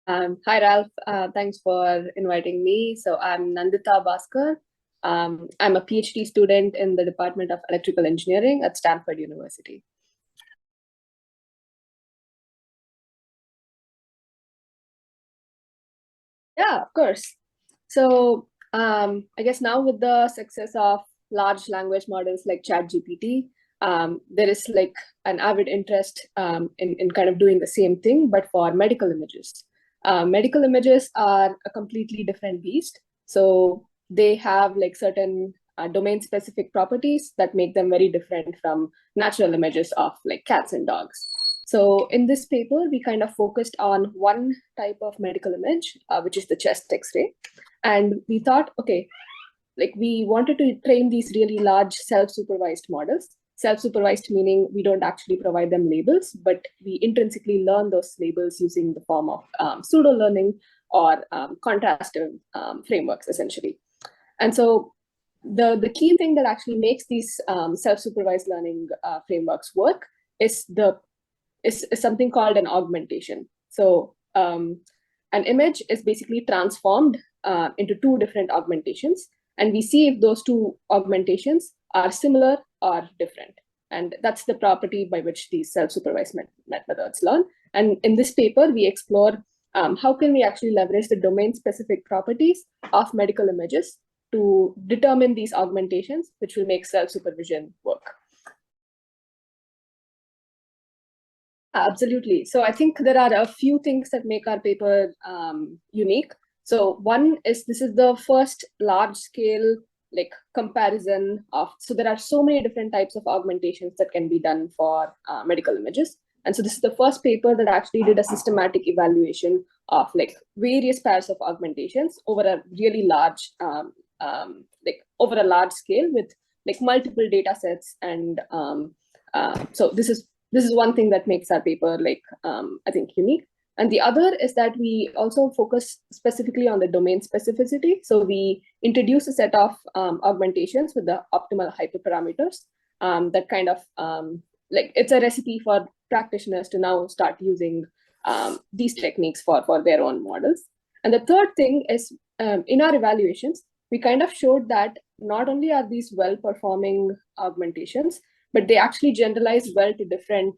Hi, Ralph. Thanks for inviting me. So I'm Nandita Bhaskhar. I'm a PhD student in the Department of Electrical Engineering at Stanford University. Yeah, of course. So I guess now with the success of large language models like ChatGPT, there is like an avid interest in kind of doing the same thing, but for medical images. Medical images are a completely different beast. So they have like certain domain-specific properties that make them very different from natural images of like cats and dogs. So in this paper, we kind of focused on one type of medical image, which is the chest X-ray. And we thought, okay, like we wanted to train these really large self-supervised models. Self-supervised meaning we don't actually provide them labels, but we intrinsically learn those labels using the form of pseudo-learning or contrastive frameworks, essentially. And so the key thing that actually makes these self-supervised learning frameworks work is is something called an augmentation. So an image is basically transformed into two different augmentations, and we see if those two augmentations are similar or different. And that's the property by which these self-supervised methods learn. And in this paper, we explore how can we actually leverage the domain-specific properties of medical images to determine these augmentations, which will make self-supervision work. Absolutely. So I think there are a few things that make our paper unique. So one is this is the first large scale like comparison of, so there are so many different types of augmentations that can be done for medical images. And so this is the first paper that actually did a systematic evaluation of like various pairs of augmentations over a really large, like over a large scale with like multiple data sets. And so this is one thing that makes our paper like I think unique. And the other is that we also focus specifically on the domain specificity. So we introduce a set of augmentations with the optimal hyperparameters that kind of like it's a recipe for practitioners to now start using these techniques for their own models. And the third thing is in our evaluations, we kind of showed that not only are these well-performing augmentations, but they actually generalize well to different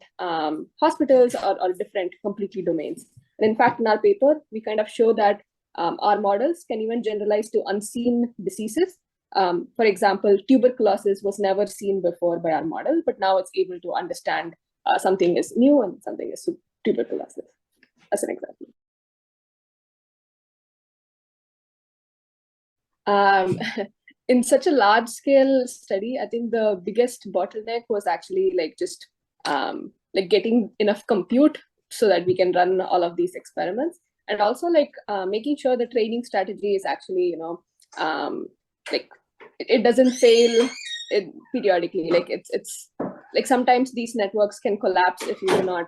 hospitals or different completely domains. And in fact, in our paper, we kind of show that our models can even generalize to unseen diseases. For example, tuberculosis was never seen before by our model, but now it's able to understand something is new and something is tuberculosis, as an example. Um, in such a large scale study, I think the biggest bottleneck was actually like just like getting enough compute so that we can run all of these experiments, and also like making sure the training strategy is actually like it doesn't fail periodically. Like it's like sometimes these networks can collapse if you do not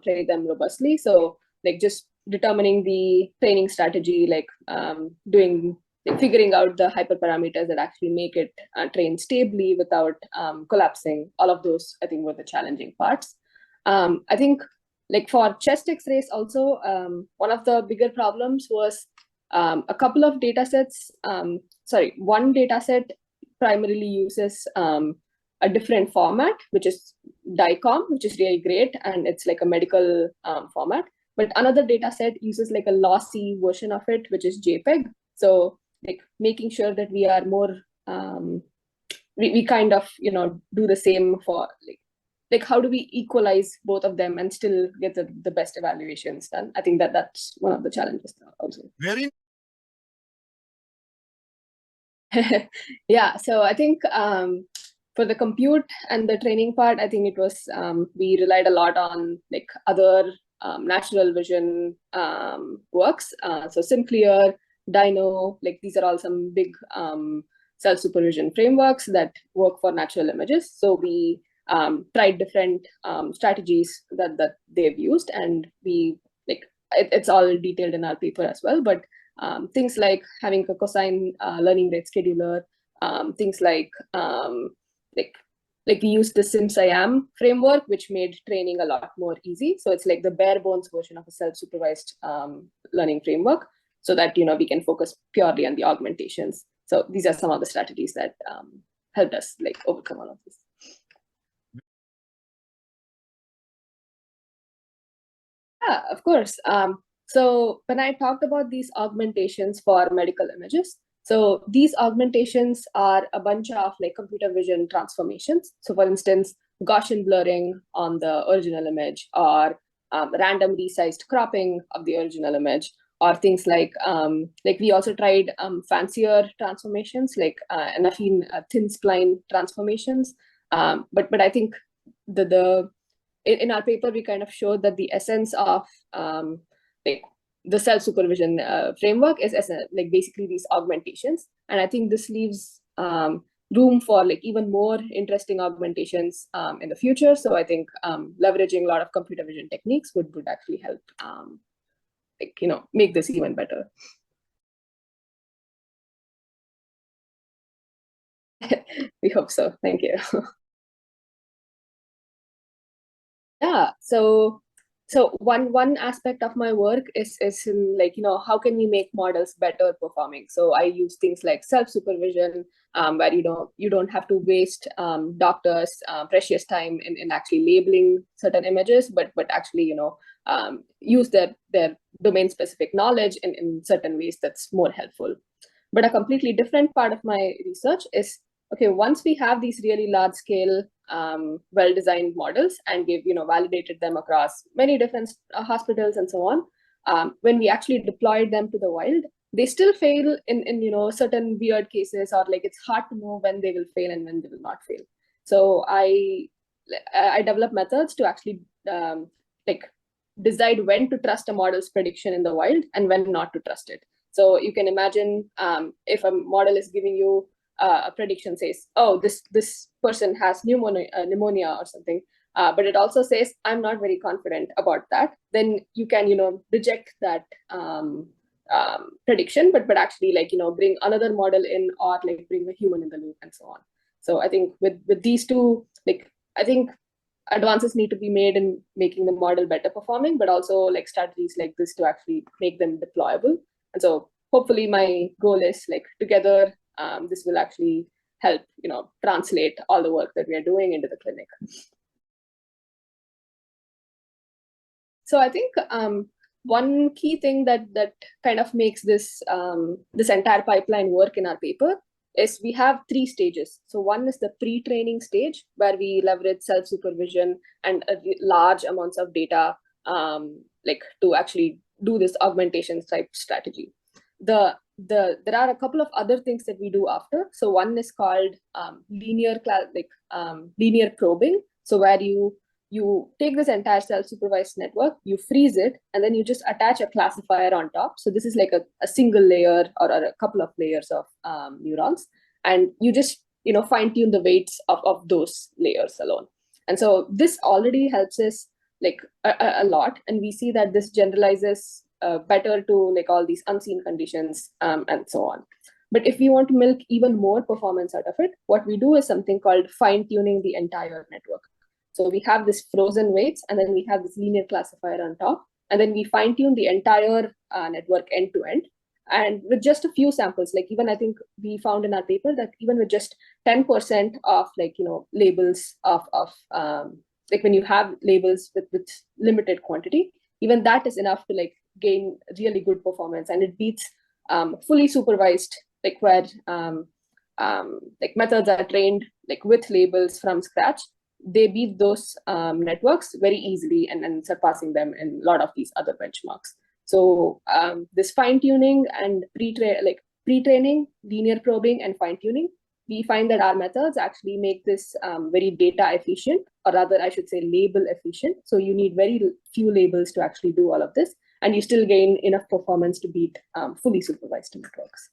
train them robustly. So like just determining the training strategy, like doing like figuring out the hyperparameters that actually make it train stably without collapsing. All of those, I think, were the challenging parts. I think, like for chest X-rays, also one of the bigger problems was a couple of data sets. Sorry, one data set primarily uses a different format, which is DICOM, which is really great, and it's like a medical format. But another data set uses like a lossy version of it, which is JPEG. So like making sure that we are more we kind of do the same for like how do we equalize both of them and still get the best evaluations done. I think that's one of the challenges also. Very Yeah, so I think for the compute and the training part, I think it was we relied a lot on like other natural vision works. So SimClear, Dino, like these are all some big self-supervision frameworks that work for natural images. So we tried different strategies that they've used, and we like it's all detailed in our paper as well. But things like having a cosine learning rate scheduler, things like like we used the SimSIAM framework, which made training a lot more easy. So it's like the bare bones version of a self-supervised learning framework, so that we can focus purely on the augmentations. So these are some of the strategies that helped us like overcome all of this. Yeah, of course. So when I talked about these augmentations for medical images, so these augmentations are a bunch of like computer vision transformations. So for instance, Gaussian blurring on the original image, or random resized cropping of the original image, or things like we also tried fancier transformations like thin spline transformations. But I think the in our paper, we kind of showed that the essence of like the self-supervision framework is like basically these augmentations. And I think this leaves room for like even more interesting augmentations in the future. So I think leveraging a lot of computer vision techniques would actually help make this even better. We hope so. Thank you. Yeah. So one aspect of my work is in like how can we make models better performing. So I use things like self supervision, where you don't have to waste doctors precious time in actually labeling certain images, but actually use their domain specific knowledge in certain ways that's more helpful. But a completely different part of my research is, okay, once we have these really large scale well-designed models, and we've validated them across many different hospitals and so on, when we actually deployed them to the wild, they still fail in certain weird cases, or like it's hard to know when they will fail and when they will not fail. So I develop methods to actually like decide when to trust a model's prediction in the wild and when not to trust it. So you can imagine if a model is giving you a prediction, says, oh, this person has pneumonia or something, but it also says, I'm not very confident about that, then you can reject that prediction, but actually bring another model in, or like bring a human in the loop and so on. So I think with these two, like I think advances need to be made in making the model better performing, but also like strategies like this to actually make them deployable. And so hopefully my goal is like together, this will actually help translate all the work that we are doing into the clinic. So I think one key thing that kind of makes this this entire pipeline work in our paper is we have 3 stages. So one is the pre-training stage, where we leverage self-supervision and large amounts of data like to actually do this augmentation type strategy. There are a couple of other things that we do after. So one is called linear probing. So where you take this entire self-supervised network, you freeze it, and then you just attach a classifier on top. So this is like a single layer or a couple of layers of neurons, and you just fine-tune the weights of those layers alone. And so this already helps us like a lot, and we see that this generalizes better to like all these unseen conditions and so on. But if we want to milk even more performance out of it, what we do is something called fine-tuning the entire network. So we have this frozen weights, and then we have this linear classifier on top, and then we fine-tune the entire network end to end. And with just a few samples, like even I think we found in our paper that even with just 10% of like labels of like when you have labels with limited quantity, even that is enough to like gain really good performance, and it beats fully supervised, like where like methods are trained like with labels from scratch. They beat those networks very easily, and surpassing them in a lot of these other benchmarks. So this fine-tuning and pre-training, linear probing, and fine-tuning, we find that our methods actually make this very data efficient, or rather I should say label efficient. So you need very few labels to actually do all of this, and you still gain enough performance to beat fully supervised networks.